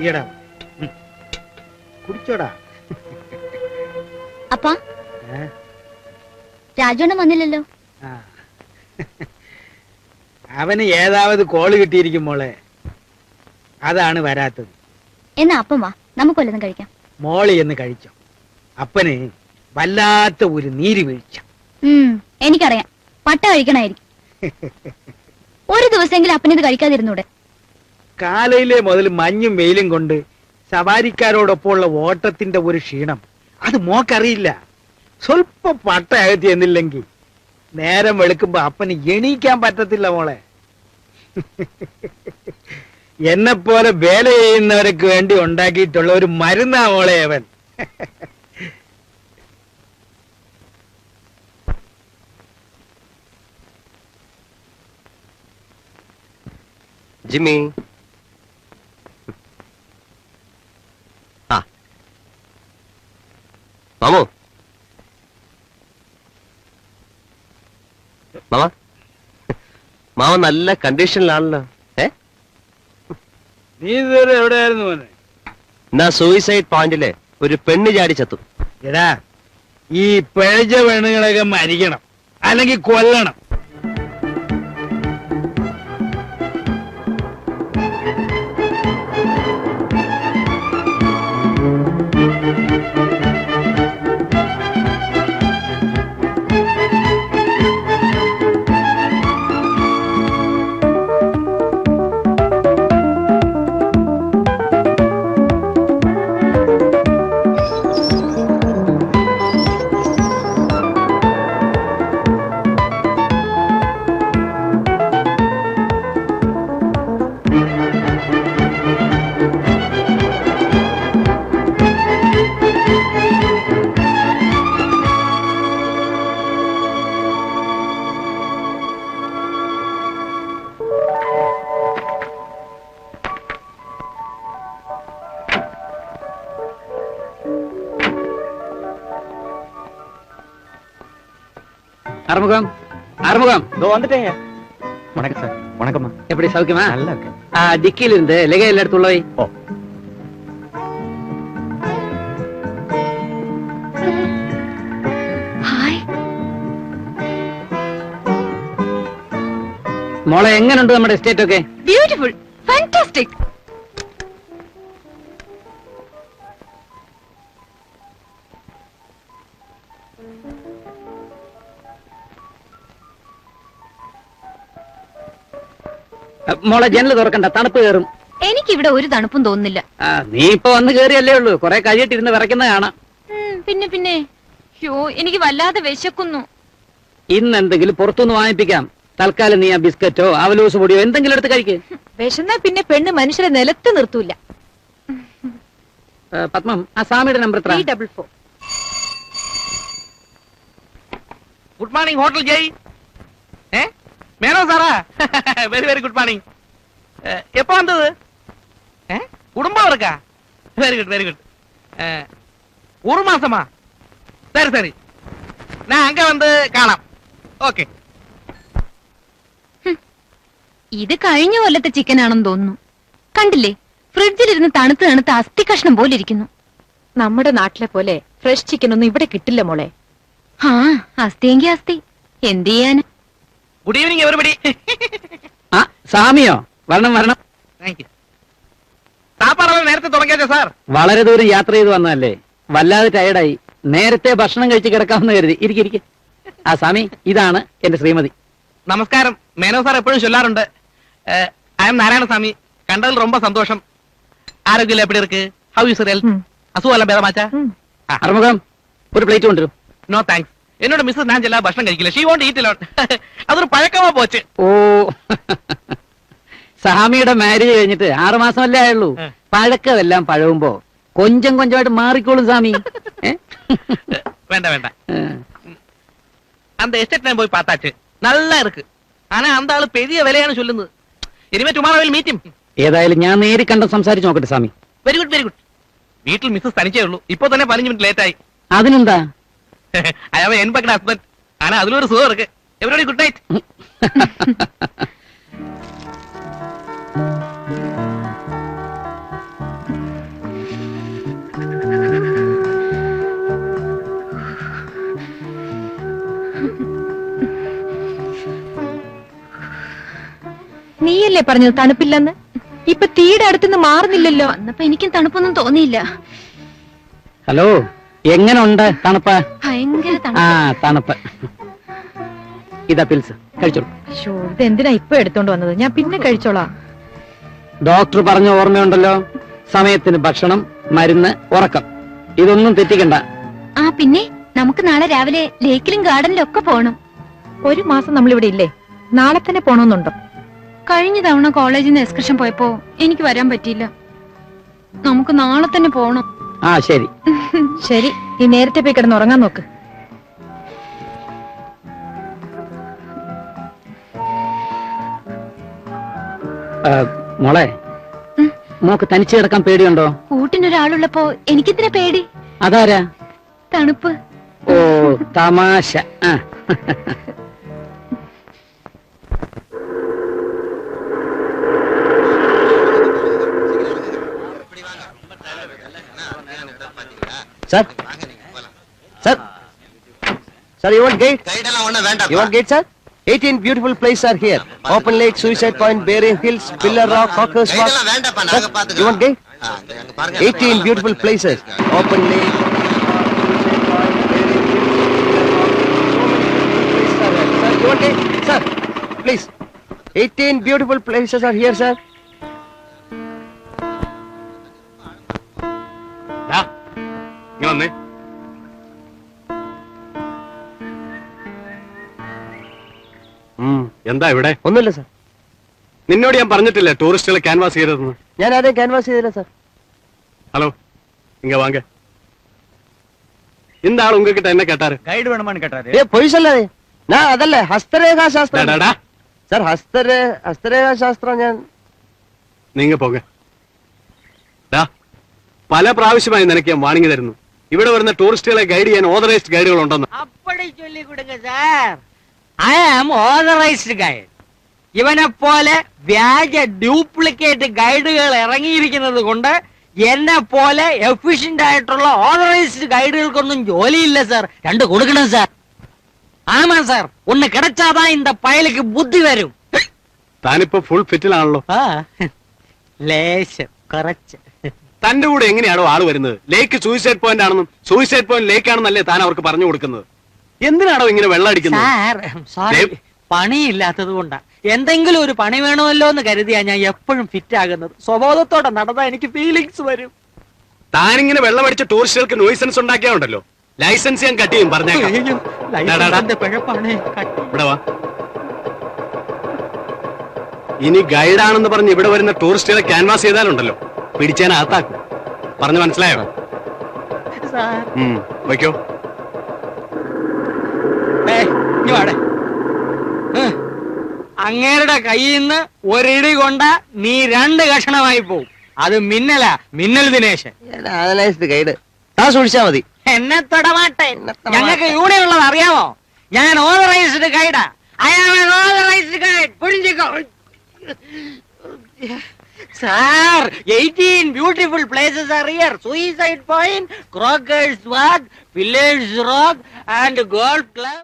കുടിയടാ, കുടിച്ചോടാ. അപ്പാ രാജോണ്ണം വന്നില്ലല്ലോ. അവന് ഏതാവത് കോള് കിട്ടിയിരിക്കും മോളെ, അതാണ് വരാത്തത്. എന്നാ അപ്പം വാ, നമുക്ക് വല്ലതും കഴിക്കാം. മോളി എന്ന് കഴിച്ചോ? അപ്പന് വല്ലാത്ത ഒരു നീര് വീഴ്ച. എനിക്കറിയാം, പട്ട കഴിക്കണായിരിക്കും. ഒരു ദിവസമെങ്കിലും അപ്പനിത് കഴിക്കാതിരുന്നൂടെ? കാലയിലെ മുതൽ മഞ്ഞും വെയിലും കൊണ്ട് സവാരിക്കാരോടൊപ്പമുള്ള ഓട്ടത്തിന്റെ ഒരു ക്ഷീണം അത് മോക്കറിയില്ല. സ്വല്പം പട്ട അകത്തി എന്നില്ലെങ്കിൽ നേരം വെളുക്കുമ്പോ അപ്പന് എണീക്കാൻ പറ്റത്തില്ല മോളെ. എന്നെപ്പോലെ വേല ചെയ്യുന്നവർക്ക് വേണ്ടി ഉണ്ടാക്കിയിട്ടുള്ള ഒരു മരുന്നാ മോളെ അവൻ. ജിമ്മി, മാമോ, മാമ നല്ല കണ്ടീഷനിലാണല്ലോ. നീ ഇതുവരെ എവിടെയായിരുന്നു മോനെ? എന്നാ സൂയിസൈഡ് പോയിന്റില് ഒരു പെണ്ണ് ചാടി ചത്തു. എടാ, ഈ പിഴച്ച പെണ്ണുങ്ങളൊക്കെ മരിക്കണം, അല്ലെങ്കിൽ കൊല്ലണം. ஆறுமுகம், ஆறுமுகம், இதோ வந்துட்டேங்க. வணக்கம் சார். வணக்கம்மா. எப்படி சௌக்கியமா? நல்லா இருக்கு. டிக்கில இருந்து லெகையில எடுத்து உள்ளவை. ஓ, ഹായ്. മോളെ എങ്ങനെയുണ്ട് നമ്മുടെ എസ്റ്റേറ്റ് ഒക്കെ? Beautiful, fantastic. മോളെ ജനല് തുറക്കണ്ട, തണുപ്പ് കയറും. എനിക്കിവിടെ ഒരു തണുപ്പും തോന്നുന്നില്ല. നീ ഇപ്പൊ വന്ന് കേറിയല്ലേ ഉള്ളൂ, കുറെ കഴിയിട്ടിരുന്ന് വിറയ്ക്കുന്ന കാണാം. പിന്നെ പിന്നെ എനിക്ക് വല്ലാതെ വിശക്കുന്നു. ഇന്ന് എന്തെങ്കിലും പുറത്തുനിന്ന് വാങ്ങിപ്പിക്കാം. തൽക്കാലം നീ ആ ബിസ്ക്കറ്റോ അവലൂസ് പൊടിയോ എന്തെങ്കിലും എടുത്ത് കഴിക്ക്. വിശന്നാ പിന്നെ പെണ്ണ് മനുഷ്യരെ നിലത്ത് നിർത്തൂല. പത്മം, ആ സ്വാമിയുടെ നമ്പർ എത്ര? 344. Good morning hotel Jai. மேனோ சாரா? Very very good morning. எப்போ வந்தது? குடும்பம் இருக்கா? Very good very good. ஒரு மாசமா? சரி சரி, நான் அங்க வந்து കാണാം. ഓക്കെ. ഇത് കഴിഞ്ഞ കൊല്ലത്തെ ചിക്കൻ ആണെന്ന് തോന്നുന്നു. കണ്ടില്ലേ, ഫ്രിഡ്ജിലിരുന്ന് തണുത്ത് തണുത്ത് അസ്ഥി കഷ്ണം പോലെ ഇരിക്കുന്നു. നമ്മുടെ നാട്ടിലെ പോലെ ഫ്രഷ് ചിക്കൻ ഒന്നും ഇവിടെ കിട്ടില്ല മോളെ. ആ, അസ്ഥിയെങ്കി അസ്ഥി, എന്ത് ചെയ്യാന്. Good evening everybody. ആ സ്വാമിയോ? വരണം വരണം. Thank you. സാപ്പാടെല്ലാം നേരത്തെ തുടങ്ങിയാച്ചോ സാർ? വളരെ ദൂരം യാത്ര ചെയ്ത് വന്നതല്ലേ, വല്ലാതെ ടയർഡായി. നേരത്തെ ഭക്ഷണം കഴിച്ച് കിടക്കാമെന്ന് കരുതി. ഇരിക്കിരിക്കെ. ആ സ്വാമി, ഇതാണ് എന്റെ ശ്രീമതി. നമസ്കാരം. മേനോ സാർ എപ്പോഴും ചൊല്ലാറുണ്ട്, ഐ എം നാരായണസ്വാമി. കണ്ടതിൽ ரொம்ப സന്തോഷം. ആരോഗ്യം എപ്പടി ഇருக்கு? How is health? അസുഖമെല്ലാം ഭേദമാച്ചാ? അറുമുഖം, ഒരു പ്ലേറ്റ് കൊണ്ടുവരും. No thanks. എന്നോട് മിസ്സസ് ഞാൻ ചെല്ലാ ഭക്ഷണം കഴിക്കില്ല. She won't eat a lot. അതൊരു പഴക്കമാ പോച്ച്. ഓ, സ്വാമിയുടെ മാരേജ് കഴിഞ്ഞിട്ട് 6 മാസമല്ലേ ആയുള്ളൂ. പഴക്കമെല്ലാം പഴവുമ്പോ കൊഞ്ചം കൊഞ്ചമായിട്ട് മാറിക്കോളും സ്വാമി. വേണ്ട വേണ്ട, அந்த எஸ்டேட் நான் போய் பார்த்தாச்சு, நல்லா இருக்கு. ஆனா அந்த ஆளு பெரிய விலைയാണ് ചൊല്ലുന്നത്. ഇനിമേ ടുമാറോ വിൽ മീറ്റ് ഹിം. ഏതായാലും ഞാൻ നേരി കണ്ട സംസാരിച്ച് നോക്കട്ടെ Swami. Very good very good. വീട്ടിൽ മിസ്സസ് തനിച്ചേ ഉള്ളൂ. ഇപ്പൊ തന്നെ 15 മിനിറ്റ് ലേറ്റ് ആയി. അതിനെന്താ? അയാൾ എൻ പക്കട ഹസ്ബൻഡ്. ആനാ അതിലൊരു സുഖം ഇருக்கு. Everybody good night. നീയല്ലേ പറഞ്ഞത് തണുപ്പില്ലെന്ന്? ഇപ്പൊ തീയുടെ അടുത്തുനിന്ന് മാറുന്നില്ലല്ലോ. അന്നപ്പോ എനിക്കും തണുപ്പൊന്നും തോന്നിയില്ല. ഹലോ, എങ്ങനെ ഉണ്ട് തണുപ്പ്? ഭയങ്കര ആ തണുപ്പ്. തണുപ്പ്. ഇതാ പിൽസ്, കഴിച്ചോളൂ. ഷോ, ഇത് എന്തിനാ ഇപ്പൊ എടുത്തോണ്ട് വന്നത്? ഞാൻ പിന്നെ കഴിച്ചോളാം. ഡോക്ടർ പറഞ്ഞ ഓർമ്മയുണ്ടല്ലോ, സമയത്തിന് ഭക്ഷണം, മരുന്ന്, ഉറക്കം, ഇതൊന്നും തെറ്റിക്കണ്ട. ആ പിന്നെ നമുക്ക് നാളെ രാവിലെ ലേക്കിലും ഗാർഡനിലും ഒക്കെ പോണം. ഒരു മാസം നമ്മളിവിടെ ഇല്ലേ? നാളെ തന്നെ പോണോന്നുണ്ടോ? കഴിഞ്ഞ തവണ കോളേജിൽ നിന്ന് എക്സ്കർഷൻ പോയപ്പോ എനിക്ക് വരാൻ പറ്റിയില്ല. നമുക്ക് നാളെ തന്നെ പോണം. ആ ശരി. ശരി, നീ നേരത്തെ പോയി കിടന്ന് ഉറങ്ങാൻ നോക്ക്. മോളെ, ഉം. മോക്ക് തനിച്ച് കിടക്കാൻ പേടിയുണ്ടോ? കൂട്ടിനൊരാളുള്ളപ്പോ എനിക്കിത്തിരി പേടി. അതാരാ? തണുപ്പ്. ഓ തമാശ. ആ. Sir? Sir? Sir, you want gate? You want gate, sir? 18 beautiful places are here. Open Lake, Suicide Point, Bering Hills, Pillar Rock, Hawkers Walk. Sir, you want gate? 18 beautiful places. Open Lake. Sir, you want gate? Sir, please. 18 beautiful places are here, sir. വന്നേ. എന്താ ഇവിടെ? ഒന്നുമില്ല sir. നിന്നോട് ഞാൻ പറഞ്ഞിട്ടില്ലേ ടൂറിസ്റ്റുകളെ canvas ചെയ്തതെന്ന്? ഞാൻ ആരെയും ക്യാൻവാസ് ചെയ്തില്ല സർ. ഹലോ, ഇങ്ങ വാങ്ക. இந்த ஆள் உங்ககிட்ட என்ன கேட்டாரு? கைடு வேணுமான்னு கேட்டாரு. ஏ பொய் சொல்லாதே. நான் அதல்ல ஹஸ்தரேகா சாஸ்திரம். ഡാ, ഡാ, ഡാ. സർ ഹസ്തരേഖാ ശാസ്ത്രം ഞാൻ. നീങ്ങ പോക. ഡാ, പല പ്രാവശ്യമായി നിനക്ക് ഞാൻ വാണിംഗ് തരുന്നു. ഇവിടെ വരുന്ന ടൂറിസ്റ്റുകളെ ഗൈഡ് ചെയ്യാൻ ഓതറൈസ്ഡ് ഗൈഡുകൾ ഉണ്ടെന്ന്. அப்படி சொல்லி கொடுங்க சார். ஐ ஆம் ஆதரைஸ்ഡ് ഗൈഡ്. ഇവനെ പോലെ വ്യാജ ഡ്യൂപ്ലിക്കേറ്റ് ഗൈഡുകൾ ഇറങ്ങിയിരിക്കുന്നത് കൊണ്ട് എന്നെ പോലെ എഫിഷ്യന്റ് ആയിട്ടുള്ള ഓതറൈസ്ഡ് ഗൈഡുകൾക്കൊന്നും ജോലിയില്ല സാർ. രണ്ട് കൊടുക്കണം സാർ. ആമാ സാർ, ഒന്ന് കിടച്ചാതാ இந்த പയലുക്ക് ബുദ്ധി വരും. താനിപ്പോ ഫുൾ ഫിറ്റിലാണല്ലോ. ലേശം കുറച്ച്. തന്റെ കൂടെ എങ്ങനെയാണോ ആള് വരുന്നത്? ലേക്ക് സൂയിസൈഡ് പോയിന്റ് ആണെന്നും സൂയിസൈഡ് പോയിന്റ് ലേക്ക് ആണെന്നല്ലേ താൻ അവർക്ക് പറഞ്ഞു കൊടുക്കുന്നത്? എന്തിനാണോ ഇങ്ങനെ വെള്ളം അടിക്കുന്നത്? സാർ സോറി, പണിയില്ലാത്തത് കൊണ്ടാ. എന്തെങ്കിലും ഒരു പണി വേണമല്ലോ എന്ന് കരുതിയാ ഞാൻ എപ്പോഴും ഫിറ്റ് ആകുന്നത്. സ്വബോധത്തോടെ നടന്നാ എനിക്ക് ഫീലിങ്സ് വരും. താനിങ്ങനെ വെള്ളം അടിച്ച ടൂറിസ്റ്റുകൾക്ക് നോയിസൻസ് ഉണ്ടാക്കിയാണ്ടല്ലോ, ലൈസൻസ് ഞാൻ കട്ട് ചെയ്യും പറഞ്ഞേക്കാം. ലൈസൻസിന്റെ പിഴപ്പാണ്. ഇവിടെ വാ. ഇനി ഗൈഡാണെന്ന് പറഞ്ഞ് ഇവിടെ വരുന്ന ടൂറിസ്റ്റുകളെ ക്യാൻവാസ് ചെയ്താലുണ്ടല്ലോ, പിടിച്ചാൻ അകത്താക്കും. പറഞ്ഞു മനസ്സിലായോ? സാർ വയ്ക്കോ. അങ്ങേരുടെ കയ്യിൽ നിന്ന് ഒരിടി കൊണ്ട നീ രണ്ട് കഷണമായി പോവും. അത് മിന്നലാ, മിന്നൽ ദിനേശൻ. Analysed guide. താൻ സൂക്ഷിച്ചാ മതി. എന്നെ തൊടമാട്ടെ. ഞങ്ങൾക്ക് ഇവിടെ ഉള്ളത് അറിയാമോ? ഞാൻ ഓതറൈസ്ഡ് ഗൈഡാ. I am an authorised guide. പുരിഞ്ചിക്കോ sir. 18 beautiful places are here. Suicide Point, Crockers Walk, Village Rock and Golf Club.